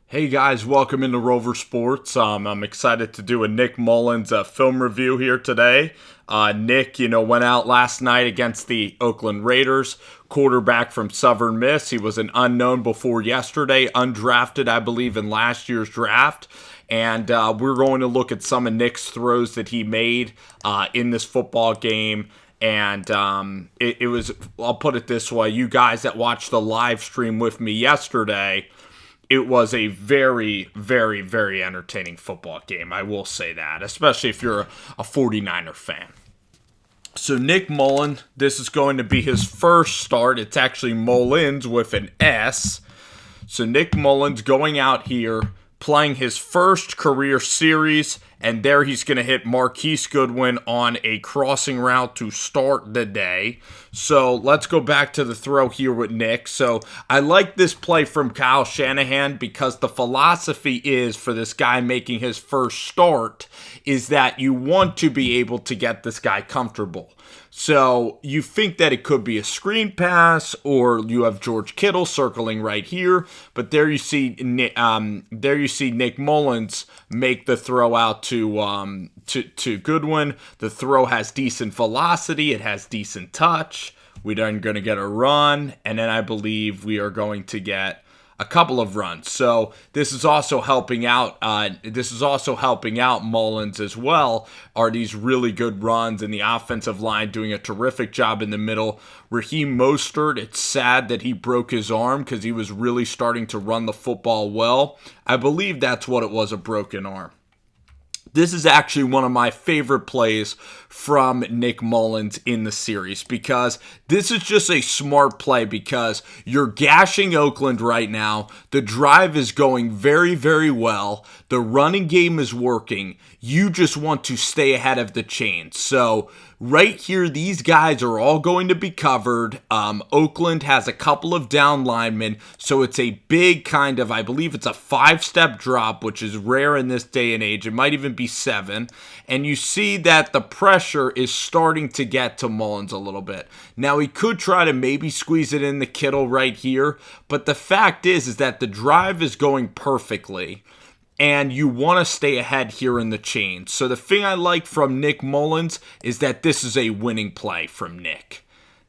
Hey guys, welcome into Rover Sports. I'm excited to do a Nick Mullens film review here today. Nick, went out last night against the Oakland Raiders, quarterback from Southern Miss. He was an unknown before yesterday, undrafted, I believe, in last year's draft. And we're going to look at some of Nick's throws that he made in this football game. And it was, I'll put it this way, you guys that watched the live stream with me yesterday, it was a very, very, very entertaining football game. I will say that, especially if you're a 49er fan. So Nick Mullens, this is going to be his first start. It's actually Mullens with an S. So Nick Mullens going out here, playing his first career series, and there he's going to hit Marquise Goodwin on a crossing route to start the day. So let's go back to the throw here with Nick. So I like this play from Kyle Shanahan because the philosophy is for this guy making his first start is that you want to be able to get this guy comfortable. So you think that it could be a screen pass, or you have George Kittle circling right here, but there you see Nick Mullens make the throw out to Goodwin. The throw has decent velocity, it has decent touch. We're then going to get a run, and then I believe we are going to get a couple of runs. So this is also helping out. Mullens as well. Are these really good runs, and the offensive line doing a terrific job in the middle. Raheem Mostert, it's sad that he broke his arm because he was really starting to run the football well. I believe that's what it was, a broken arm. This is actually one of my favorite plays from Nick Mullens in the series because this is just a smart play because you're gashing Oakland right now. The drive is going very, very well. The running game is working. You just want to stay ahead of the chains. So right here, these guys are all going to be covered. Oakland has a couple of down linemen, so it's a big kind of, I believe it's a 5-step drop, which is rare in this day and age. It might even be 7. And you see that the pressure is starting to get to Mullens a little bit. Now, he could try to maybe squeeze it in the Kittle right here, but the fact is that the drive is going perfectly. And you want to stay ahead here in the chain. So the thing I like from Nick Mullens is that this is a winning play from Nick.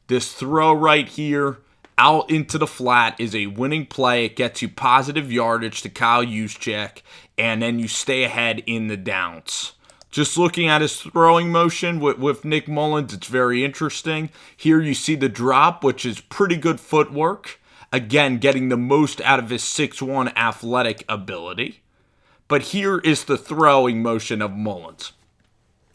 This throw right here out into the flat is a winning play. It gets you positive yardage to Kyle Juszczyk, and then you stay ahead in the downs. Just looking at his throwing motion with Nick Mullens, it's very interesting. Here you see the drop, which is pretty good footwork. Again, getting the most out of his 6'1" athletic ability. But here is the throwing motion of Mullens.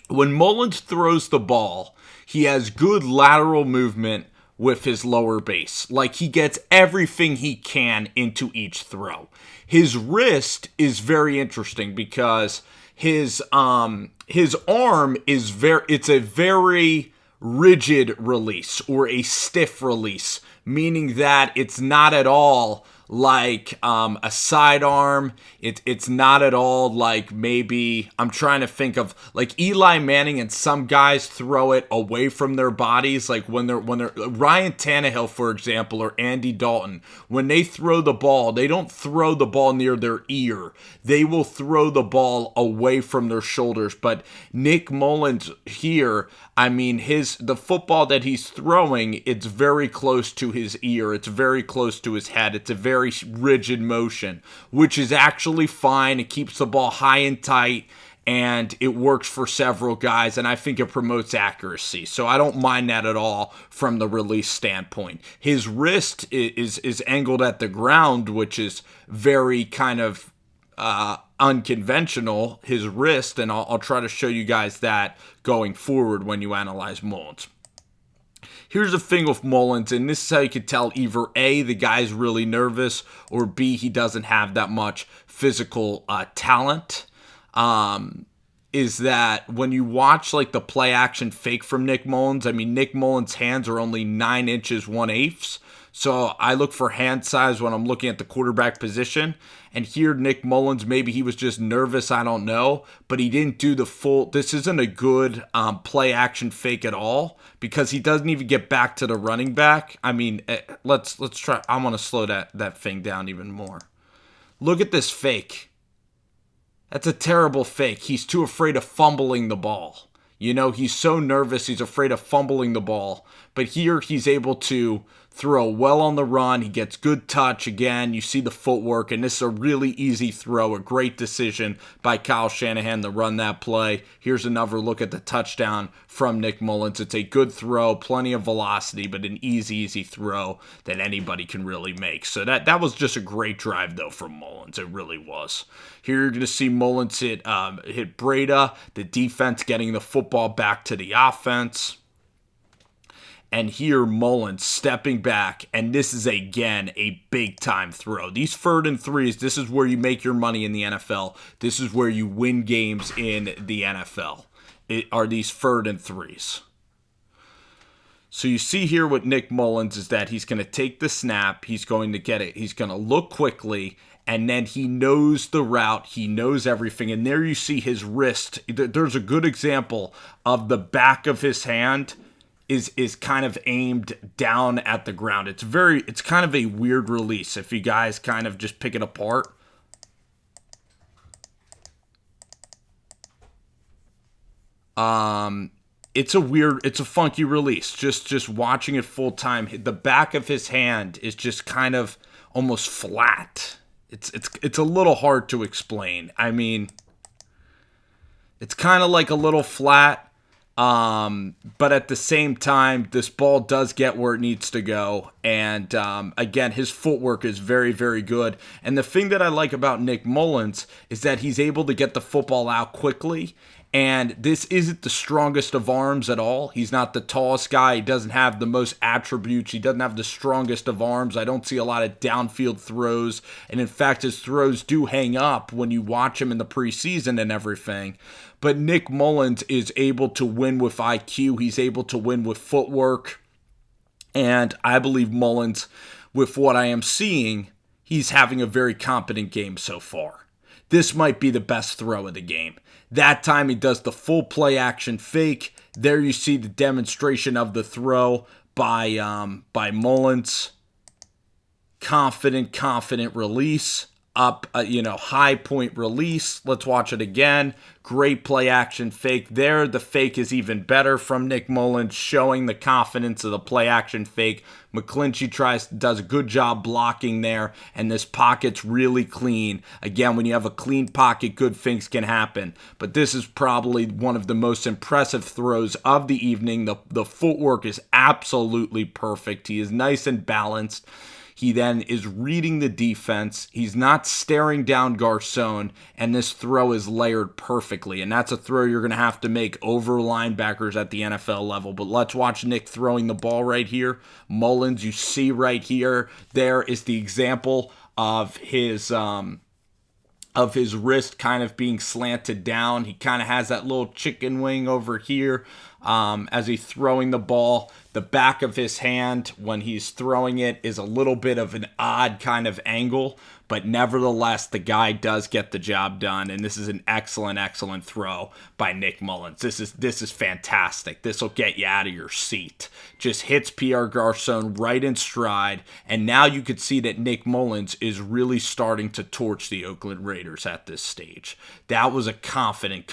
When Mullens throws the ball, he has good lateral movement with his lower base. Like, he gets everything he can into each throw. His wrist is very interesting because his arm is it's a very rigid release or a stiff release, meaning that it's not at all like a sidearm. It's not at all like, maybe I'm trying to think of like Eli Manning, and some guys throw it away from their bodies, like when they're Ryan Tannehill, for example, or Andy Dalton. When they throw the ball, they don't throw the ball near their ear. They will throw the ball away from their shoulders. But Nick Mullens here, I mean, the football that he's throwing, it's very close to his ear. It's very close to his head. It's a very rigid motion, which is actually fine. It keeps the ball high and tight, and it works for several guys, and I think it promotes accuracy. So I don't mind that at all from the release standpoint. His wrist is angled at the ground, which is very kind of unconventional, his wrist, and I'll try to show you guys that going forward when you analyze Mullens. Here's the thing with Mullens, and this is how you can tell either A, the guy's really nervous, or B, he doesn't have that much physical talent. Is that when you watch like the play action fake from Nick Mullens, I mean, Nick Mullens' hands are only 9 inches 1/8. So I look for hand size when I'm looking at the quarterback position. And here, Nick Mullens, maybe he was just nervous, I don't know. But he didn't do the full, this isn't a good play action fake at all, because he doesn't even get back to the running back. I mean, let's try, I want to slow that thing down even more. Look at this fake. That's a terrible fake. He's too afraid of fumbling the ball. You know, he's so nervous, he's afraid of fumbling the ball. But here he's able to throw well on the run. He gets good touch. Again, you see the footwork, and this is a really easy throw. A great decision by Kyle Shanahan to run that play. Here's another look at the touchdown from Nick Mullens. It's a good throw, plenty of velocity, but an easy throw that anybody can really make. So that was just a great drive, though, from Mullens. It really was. Here you're going to see Mullens hit Breda, the defense getting the football back to the offense. And here Mullens stepping back, and this is, again, a big-time throw. These 3rd and 3s, this is where you make your money in the NFL. This is where you win games in the NFL, are these 3rd and 3s. So you see here with Nick Mullens is that he's going to take the snap. He's going to get it. He's going to look quickly, and then he knows the route. He knows everything. And there you see his wrist. There's a good example of the back of his hand is kind of aimed down at the ground. It's kind of a weird release if you guys kind of just pick it apart. It's a funky release. Just watching it full time, the back of his hand is just kind of almost flat. It's a little hard to explain. I mean, it's kind of like a little flat. But at the same time, this ball does get where it needs to go. And again, his footwork is very good. And the thing that I like about Nick Mullens is that he's able to get the football out quickly. And this isn't the strongest of arms at all. He's not the tallest guy. He doesn't have the most attributes. He doesn't have the strongest of arms. I don't see a lot of downfield throws. And in fact, his throws do hang up when you watch him in the preseason and everything. But Nick Mullens is able to win with IQ. He's able to win with footwork. And I believe Mullens, with what I am seeing, he's having a very competent game so far. This might be the best throw of the game. That time he does the full play action fake. There you see the demonstration of the throw by Mullens. Confident release. Up, high point release. Let's watch it again. Great play action fake there. The fake is even better from Nick Mullens, showing the confidence of the play action fake. McClinchy does a good job blocking there, and this pocket's really clean. Again, when you have a clean pocket, good things can happen. But this is probably one of the most impressive throws of the evening. The footwork is absolutely perfect. He is nice and balanced. He then is reading the defense. He's not staring down Garcon, and this throw is layered perfectly. And that's a throw you're going to have to make over linebackers at the NFL level. But let's watch Nick throwing the ball right here. Mullens, you see right here, there is the example of his wrist kind of being slanted down. He kind of has that little chicken wing over here as he's throwing the ball. The back of his hand, when he's throwing it, is a little bit of an odd kind of angle, but nevertheless, the guy does get the job done, and this is an excellent throw by Nick Mullens. This is fantastic. This will get you out of your seat. Just hits Pierre Garcon right in stride, and now you could see that Nick Mullens is really starting to torch the Oakland Raiders at this stage. That was a confident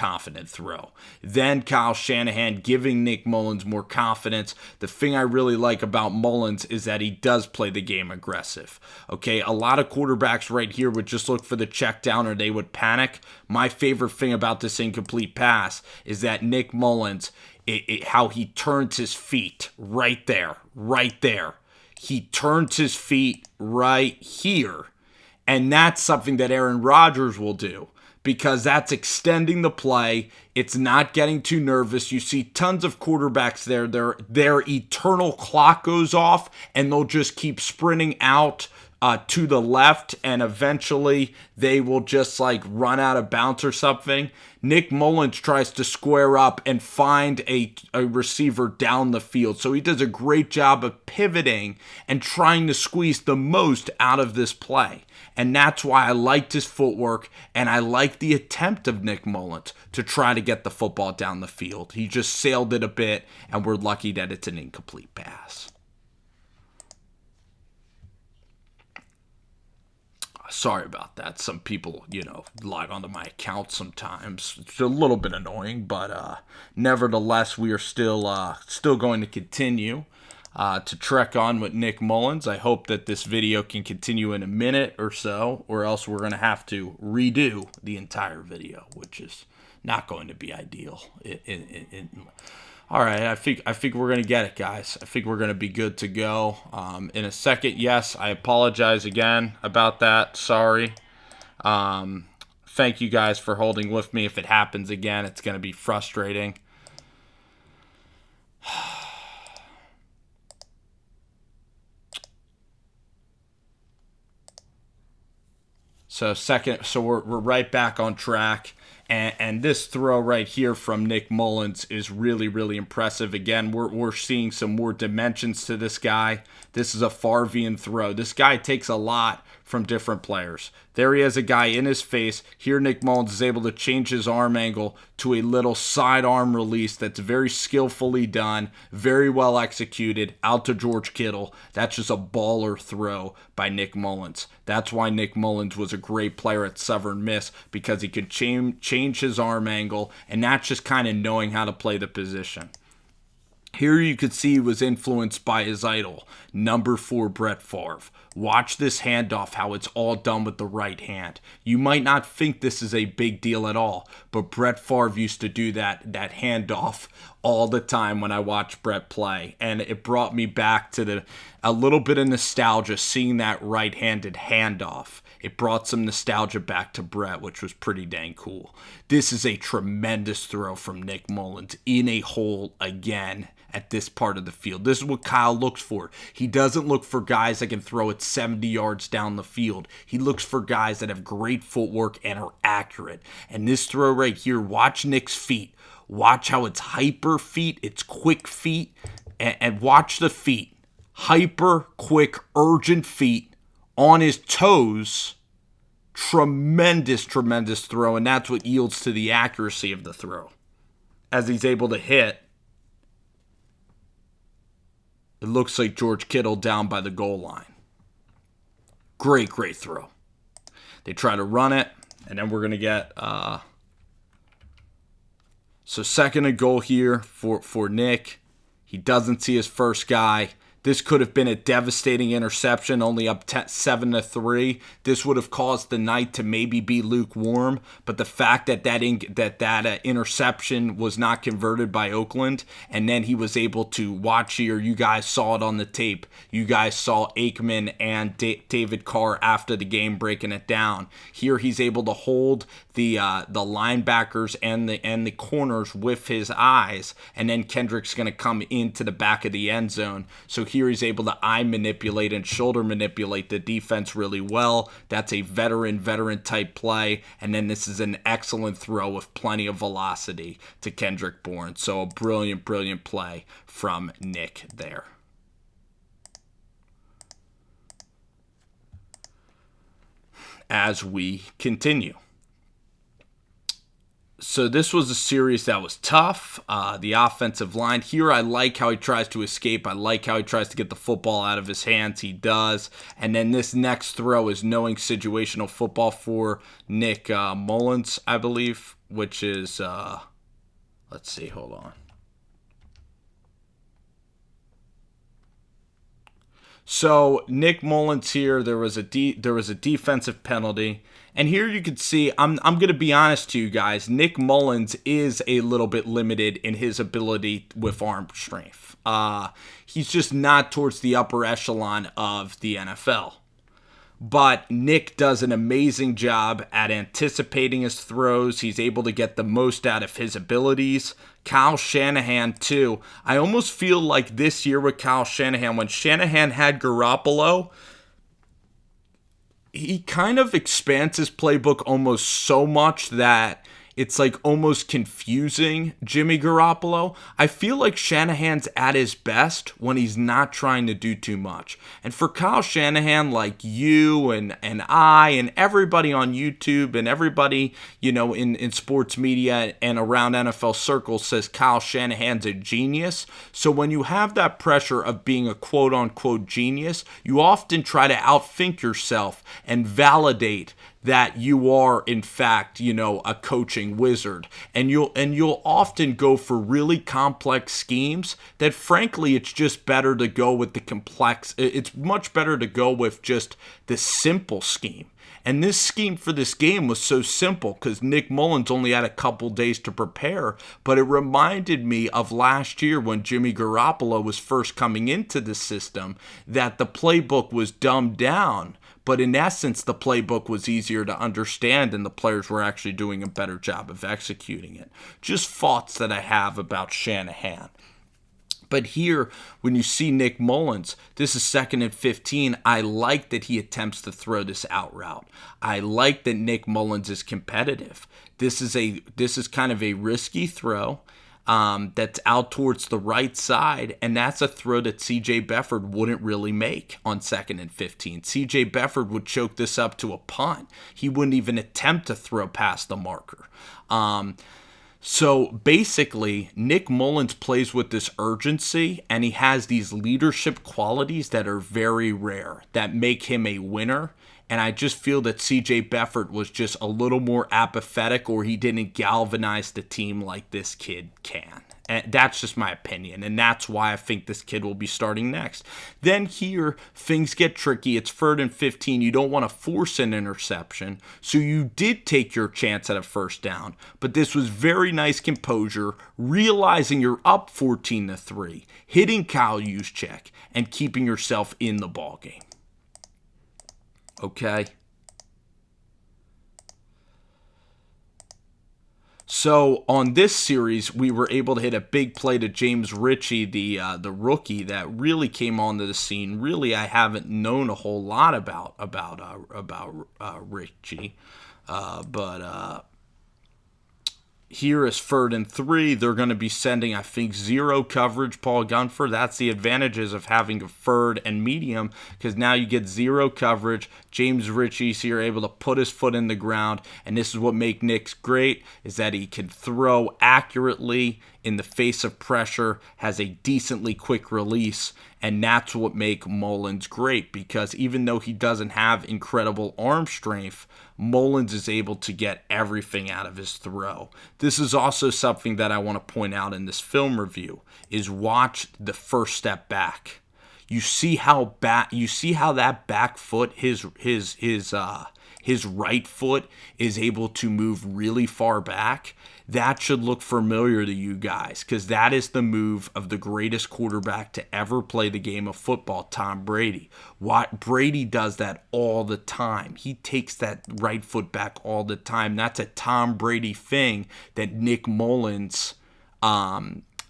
throw. Then Kyle Shanahan giving Nick Mullens more confidence. The thing I really like about Mullens is that he does play the game aggressive. Okay, a lot of quarterbacks right here would just look for the check down or they would panic. My favorite thing about this incomplete pass is that Nick Mullens, how he turns his feet right there. He turns his feet right here. And that's something that Aaron Rodgers will do, because that's extending the play. It's not getting too nervous. You see tons of quarterbacks there. Their eternal clock goes off, and they'll just keep sprinting out to the left, and eventually they will just like run out of bounds or something. Nick Mullens tries to square up and find a receiver down the field. So he does a great job of pivoting and trying to squeeze the most out of this play. And that's why I liked his footwork, and I liked the attempt of Nick Mullens to try to get the football down the field. He just sailed it a bit, and we're lucky that it's an incomplete pass. Sorry about that. Some people, log onto my account sometimes. It's a little bit annoying, but nevertheless, we are still going to continue to trek on with Nick Mullens. I hope that this video can continue in a minute or so, or else we're going to have to redo the entire video, which is not going to be ideal. All right, I think we're going to get it, guys. I think we're going to be good to go. In a second, yes, I apologize again about that. Sorry. Thank you guys for holding with me. If it happens again, it's going to be frustrating. So we're right back on track. And this throw right here from Nick Mullens is really, really impressive. Again, we're seeing some more dimensions to this guy. This is a Favrean throw. This guy takes a lot from different players. There he has a guy in his face. Here Nick Mullens is able to change his arm angle to a little sidearm release that's very skillfully done, very well executed, out to George Kittle. That's just a baller throw by Nick Mullens. That's why Nick Mullens was a great player at Southern Miss, because he could change his arm angle, and that's just kind of knowing how to play the position. Here you could see he was influenced by his idol, number 4 Brett Favre. Watch this handoff, how it's all done with the right hand. You might not think this is a big deal at all, but Brett Favre used to do that handoff all the time when I watched Brett play. And it brought me back to a little bit of nostalgia seeing that right-handed handoff. It brought some nostalgia back to Brett, which was pretty dang cool. This is a tremendous throw from Nick Mullens in a hole again at this part of the field. This is what Kyle looks for. He doesn't look for guys that can throw it 70 yards down the field. He looks for guys that have great footwork and are accurate. And this throw right here, watch Nick's feet. Watch how it's hyper feet, it's quick feet, and watch the feet. Hyper, quick, urgent feet on his toes. Tremendous, tremendous throw, and that's what yields to the accuracy of the throw. As he's able to hit, it looks like George Kittle down by the goal line. Great, great throw. They try to run it, and then we're going to get... So second and goal here for Nick. He doesn't see his first guy. This could have been a devastating interception, only up 7-3. This would have caused the night to maybe be lukewarm, but the fact that interception was not converted by Oakland, and then he was able to watch here. You guys saw it on the tape. You guys saw Aikman and David Carr after the game breaking it down. Here he's able to hold the linebackers and the corners with his eyes, and then Kendrick's going to come into the back of the end zone. So here he's able to eye manipulate and shoulder manipulate the defense really well. That's a veteran type play. And then this is an excellent throw with plenty of velocity to Kendrick Bourne. So a brilliant, brilliant play from Nick there. As we continue. So this was a series that was tough. The offensive line here, I like how he tries to escape. I like how he tries to get the football out of his hands. He does. And then this next throw is knowing situational football for Nick Mullens, I believe, which is, let's see, hold on. So Nick Mullens here, there was a defensive penalty. And here you can see, I'm going to be honest to you guys, Nick Mullens is a little bit limited in his ability with arm strength. He's just not towards the upper echelon of the NFL. But Nick does an amazing job at anticipating his throws. He's able to get the most out of his abilities. Kyle Shanahan, too. I almost feel like this year with Kyle Shanahan, when Shanahan had Garoppolo, he kind of expands his playbook almost so much that it's like almost confusing Jimmy Garoppolo. I feel like Shanahan's at his best when he's not trying to do too much. And for Kyle Shanahan, like you and I and everybody on YouTube and everybody, in sports media and around NFL circles says Kyle Shanahan's a genius. So when you have that pressure of being a quote-unquote genius, you often try to outthink yourself and validate that you are in fact, a coaching wizard, and you'll often go for really complex schemes that frankly it's just better to go with the complex. It's much better to go with just the simple scheme. And this scheme for this game was so simple because Nick Mullens only had a couple days to prepare, but it reminded me of last year when Jimmy Garoppolo was first coming into the system, that the playbook was dumbed down. But in essence, the playbook was easier to understand and the players were actually doing a better job of executing it. Just thoughts that I have about Shanahan. But here, when you see Nick Mullens, this is 2nd and 15. I like that he attempts to throw this out route. I like that Nick Mullens is competitive. This is kind of a risky throw. That's out towards the right side, and that's a throw that C.J. Beathard wouldn't really make on 2nd and 15. C.J. Beathard would choke this up to a punt. He wouldn't even attempt to throw past the marker. So basically, Nick Mullens plays with this urgency, and he has these leadership qualities that are very rare, that make him a winner. And I just feel that C.J. Beathard was just a little more apathetic, or he didn't galvanize the team like this kid can. And that's just my opinion, and that's why I think this kid will be starting next. Then here, things get tricky. It's 3rd and 15. You don't want to force an interception, so you did take your chance at a first down. But this was very nice composure, realizing you're up 14-3, hitting Kyle Juszczyk, and keeping yourself in the ballgame. Okay. So on this series, we were able to hit a big play to James Ritchie, the rookie that really came onto the scene. Really, I haven't known a whole lot about Ritchie, but here is 3rd and 3. They're going to be sending, I think, zero coverage, Paul Gunford. That's the advantages of having a 3rd and medium, because now you get zero coverage. James Ritchie's here able to put his foot in the ground, and this is what makes Nick great, is that he can throw accurately in the face of pressure, has a decently quick release, and that's what makes Mullens great, because even though he doesn't have incredible arm strength, Mullens is able to get everything out of his throw. This is also something that I want to point out in this film review, is watch the first step back. You see how that back foot, his right foot is able to move really far back. That should look familiar to you guys, because that is the move of the greatest quarterback to ever play the game of football, Tom Brady. Brady does that all the time. He takes that right foot back all the time. That's a Tom Brady thing that Nick Mullens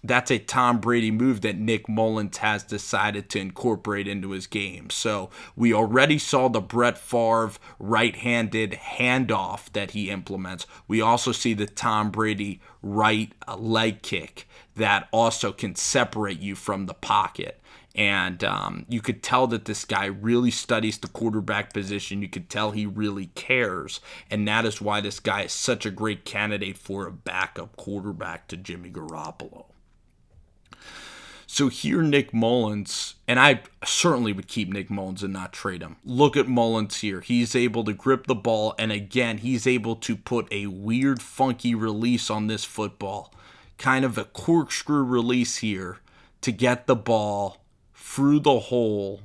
that's a Tom Brady move that Nick Mullens has decided to incorporate into his game. So we already saw the Brett Favre right-handed handoff that he implements. We also see the Tom Brady right leg kick that also can separate you from the pocket. And you could tell that this guy really studies the quarterback position. You could tell he really cares. And that is why this guy is such a great candidate for a backup quarterback to Jimmy Garoppolo. So here Nick Mullens, and I certainly would keep Nick Mullens and not trade him. Look at Mullens here. He's able to grip the ball, and again, he's able to put a weird, funky release on this football. Kind of a corkscrew release here to get the ball through the hole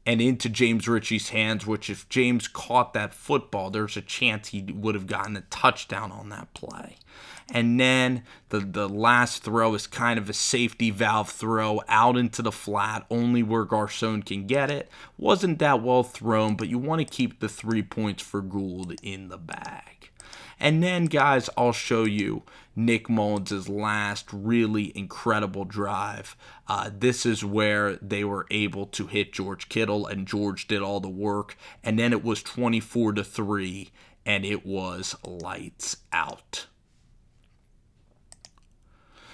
and into James Ritchie's hands, which if James caught that football, there's a chance he would have gotten a touchdown on that play. And then the last throw is kind of a safety valve throw out into the flat, only where Garcon can get it. Wasn't that well thrown, but you want to keep the 3 points for Gould in the bag. And then, guys, I'll show you Nick Mullens' last really incredible drive. This is where they were able to hit George Kittle, and George did all the work. And then it was 24-3, and it was lights out.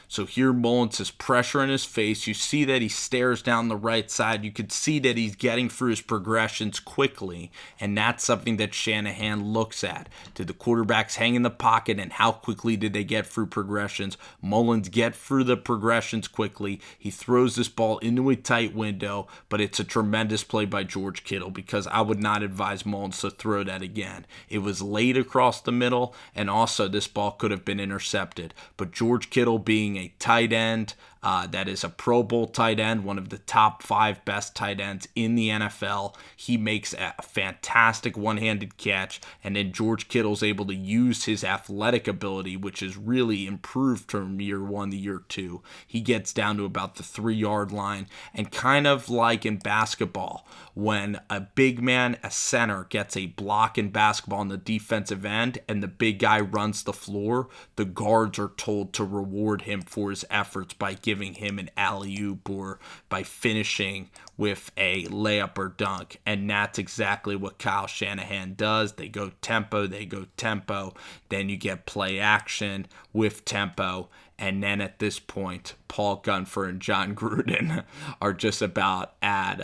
So here Mullens has pressure in his face. You see that he stares down the right side. You could see that he's getting through his progressions quickly, and that's something that Shanahan looks at. Did the quarterbacks hang in the pocket, and how quickly did they get through progressions? Mullens get through the progressions quickly. He throws this ball into a tight window, but it's a tremendous play by George Kittle, because I would not advise Mullens to throw that again. It was laid across the middle, and also this ball could have been intercepted. But George Kittle, being a tight end, that is a Pro Bowl tight end, one of the top 5 best tight ends in the NFL. He makes a fantastic one-handed catch, and then George Kittle's able to use his athletic ability, which is really improved from year 1 to year 2. He gets down to about the 3-yard line, and kind of like in basketball, when a big man, a center, gets a block in basketball on the defensive end and the big guy runs the floor, the guards are told to reward him for his efforts by giving him an alley-oop or by finishing with a layup or dunk. And that's exactly what Kyle Shanahan does. They go tempo, then you get play action with tempo. And then at this point, Paul Gunfer and John Gruden are just about at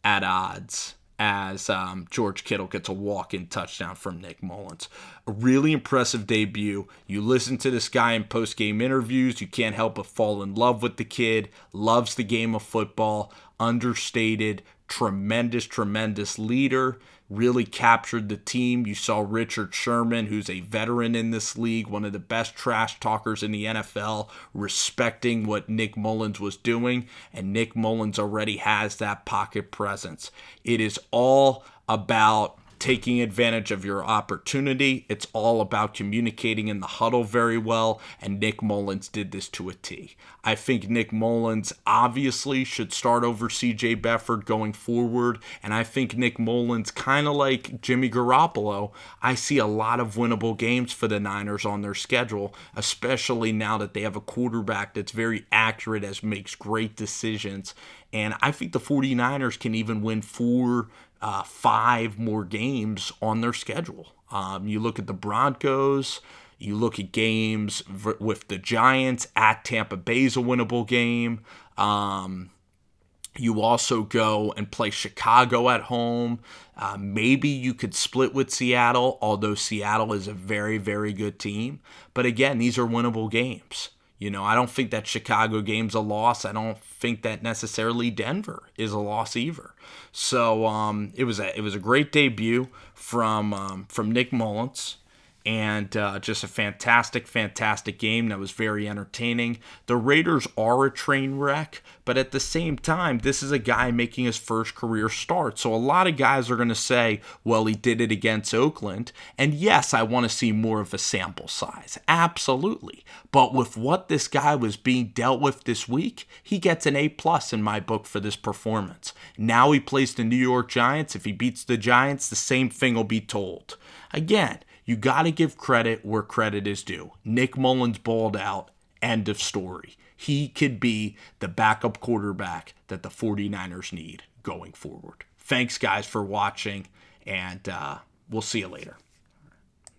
odds as George Kittle gets a walk-in touchdown from Nick Mullens. A really impressive debut. You listen to this guy in post-game interviews, you can't help but fall in love with the kid, loves the game of football, understated, tremendous leader, really captured the team. You saw Richard Sherman, who's a veteran in this league, one of the best trash talkers in the NFL, respecting what Nick Mullens was doing, and Nick Mullens already has that pocket presence. It is all about taking advantage of your opportunity. It's all about communicating in the huddle very well, and Nick Mullens did this to a T. I think Nick Mullens obviously should start over C.J. Beathard going forward, and I think Nick Mullens, kind of like Jimmy Garoppolo, I see a lot of winnable games for the Niners on their schedule, especially now that they have a quarterback that's very accurate, as makes great decisions, and I think the 49ers can even win 5 more games on their schedule. You look at the Broncos, you look at games with the Giants. At Tampa Bay's a winnable game. You also go and play Chicago at home. Maybe you could split with Seattle, although Seattle is a very, very good team. But again, these are winnable games. You know, I don't think that Chicago game's a loss. I don't think that necessarily Denver is a loss either. So it was a great debut from Nick Mullens, and just a fantastic game that was very entertaining. The Raiders are a train wreck, but at the same time, this is a guy making his first career start. So a lot of guys are going to say, well, he did it against Oakland. And yes, I want to see more of a sample size. Absolutely. But with what this guy was being dealt with this week, he gets an A+ in my book for this performance. Now he plays the New York Giants. If he beats the Giants, the same thing will be told. Again, you got to give credit where credit is due. Nick Mullens balled out. End of story. He could be the backup quarterback that the 49ers need going forward. Thanks, guys, for watching, and we'll see you later.